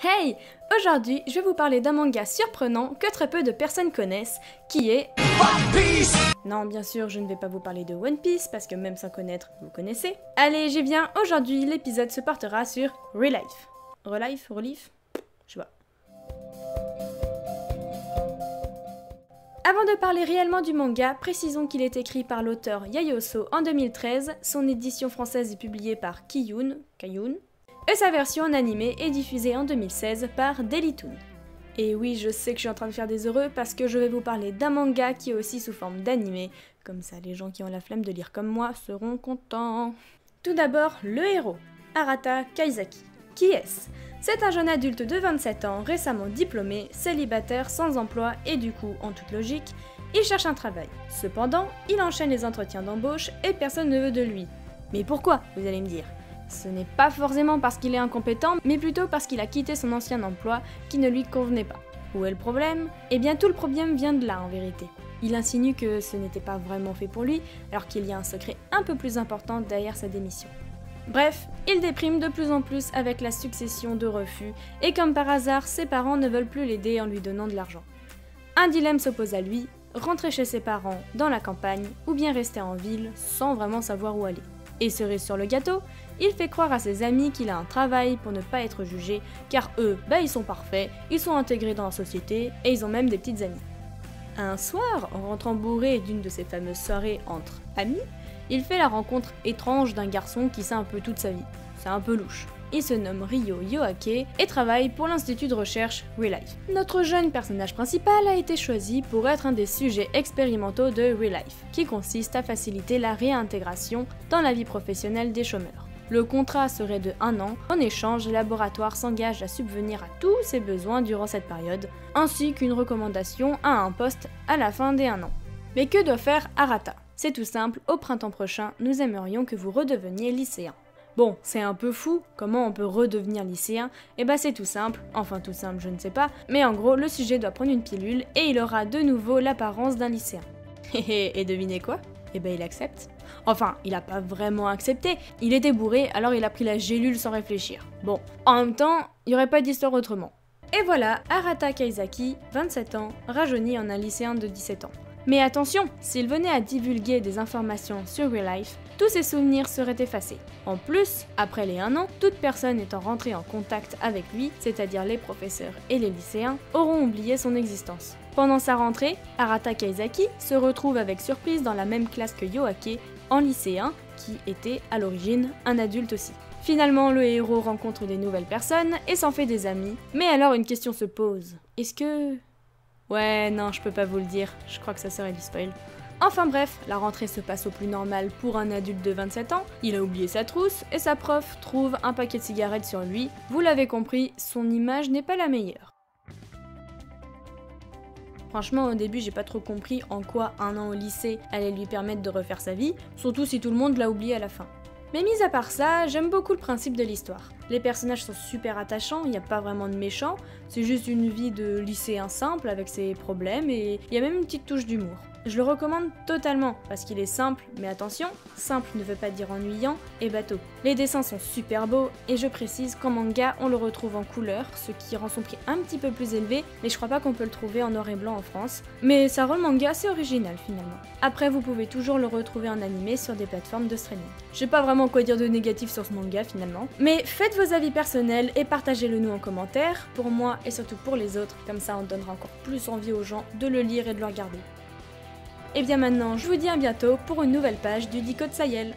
Hey! Aujourd'hui, je vais vous parler d'un manga surprenant que très peu de personnes connaissent, qui est One Piece! Non, bien sûr, je ne vais pas vous parler de One Piece, parce que même sans connaître, vous connaissez. Allez, j'y viens, aujourd'hui, l'épisode se portera sur Relife. Relife? Je sais pas. Avant de parler réellement du manga, précisons qu'il est écrit par l'auteur Yayoso en 2013, son édition française est publiée par Kiyun, et sa version en animé est diffusée en 2016 par Dailytoon. Et oui, je sais que je suis en train de faire des heureux parce que je vais vous parler d'un manga qui est aussi sous forme d'animé, comme ça les gens qui ont la flemme de lire comme moi seront contents. Tout d'abord, le héros, Arata Kaizaki. Qui est-ce ? C'est un jeune adulte de 27 ans, récemment diplômé, célibataire, sans emploi et du coup, en toute logique, il cherche un travail. Cependant, il enchaîne les entretiens d'embauche et personne ne veut de lui. Mais pourquoi, vous allez me dire ? Ce n'est pas forcément parce qu'il est incompétent, mais plutôt parce qu'il a quitté son ancien emploi qui ne lui convenait pas. Où est le problème ? Eh bien tout le problème vient de là en vérité. Il insinue que ce n'était pas vraiment fait pour lui, alors qu'il y a un secret un peu plus important derrière sa démission. Bref, il déprime de plus en plus avec la succession de refus, et comme par hasard, ses parents ne veulent plus l'aider en lui donnant de l'argent. Un dilemme s'oppose à lui, rentrer chez ses parents dans la campagne, ou bien rester en ville sans vraiment savoir où aller. Et cerise sur le gâteau, il fait croire à ses amis qu'il a un travail pour ne pas être jugé, car eux, ils sont parfaits, ils sont intégrés dans la société, et ils ont même des petites amies. Un soir, en rentrant bourré d'une de ces fameuses soirées entre amis, il fait la rencontre étrange d'un garçon qui sait un peu toute sa vie. C'est un peu louche. Il se nomme Ryo Yoake et travaille pour l'institut de recherche Relife. Notre jeune personnage principal a été choisi pour être un des sujets expérimentaux de Relife, qui consiste à faciliter la réintégration dans la vie professionnelle des chômeurs. Le contrat serait de 1 an, en échange, le laboratoire s'engage à subvenir à tous ses besoins durant cette période, ainsi qu'une recommandation à un poste à la fin des 1 an. Mais que doit faire Arata ? C'est tout simple, au printemps prochain, nous aimerions que vous redeveniez lycéen. Bon, c'est un peu fou, comment on peut redevenir lycéen ? Eh ben c'est tout simple, enfin tout simple je ne sais pas, mais en gros le sujet doit prendre une pilule et il aura de nouveau l'apparence d'un lycéen. Et devinez quoi ? Eh ben il accepte. Enfin, il a pas vraiment accepté, il était bourré alors il a pris la gélule sans réfléchir. Bon, en même temps, il y aurait pas d'histoire autrement. Et voilà, Arata Kaizaki, 27 ans, rajeuni en un lycéen de 17 ans. Mais attention, s'il venait à divulguer des informations sur Relife, tous ses souvenirs seraient effacés. En plus, après les 1 an, toute personne étant rentrée en contact avec lui, c'est-à-dire les professeurs et les lycéens, auront oublié son existence. Pendant sa rentrée, Arata Kaizaki se retrouve avec surprise dans la même classe que Yoake, en lycéen, qui était à l'origine un adulte aussi. Finalement, le héros rencontre des nouvelles personnes et s'en fait des amis. Mais alors une question se pose. Est-ce que... Ouais, non, je peux pas vous le dire, je crois que ça serait du spoil. Enfin bref, la rentrée se passe au plus normal pour un adulte de 27 ans, il a oublié sa trousse, et sa prof trouve un paquet de cigarettes sur lui. Vous l'avez compris, son image n'est pas la meilleure. Franchement, au début, j'ai pas trop compris en quoi 1 an au lycée allait lui permettre de refaire sa vie, surtout si tout le monde l'a oublié à la fin. Mais mis à part ça, j'aime beaucoup le principe de l'histoire. Les personnages sont super attachants, il n'y a pas vraiment de méchants, c'est juste une vie de lycéen simple avec ses problèmes et il y a même une petite touche d'humour. Je le recommande totalement parce qu'il est simple, mais attention, simple ne veut pas dire ennuyant et bateau. Les dessins sont super beaux et je précise qu'en manga on le retrouve en couleur, ce qui rend son prix un petit peu plus élevé, mais je crois pas qu'on peut le trouver en noir et blanc en France. Mais ça rend le manga assez original finalement. Après vous pouvez toujours le retrouver en animé sur des plateformes de streaming. Je sais pas vraiment quoi dire de négatif sur ce manga finalement, mais faites vos avis personnels et partagez-le nous en commentaire, pour moi et surtout pour les autres, comme ça on donnera encore plus envie aux gens de le lire et de le regarder. Et bien maintenant, je vous dis à bientôt pour une nouvelle page du Dico de Sayel.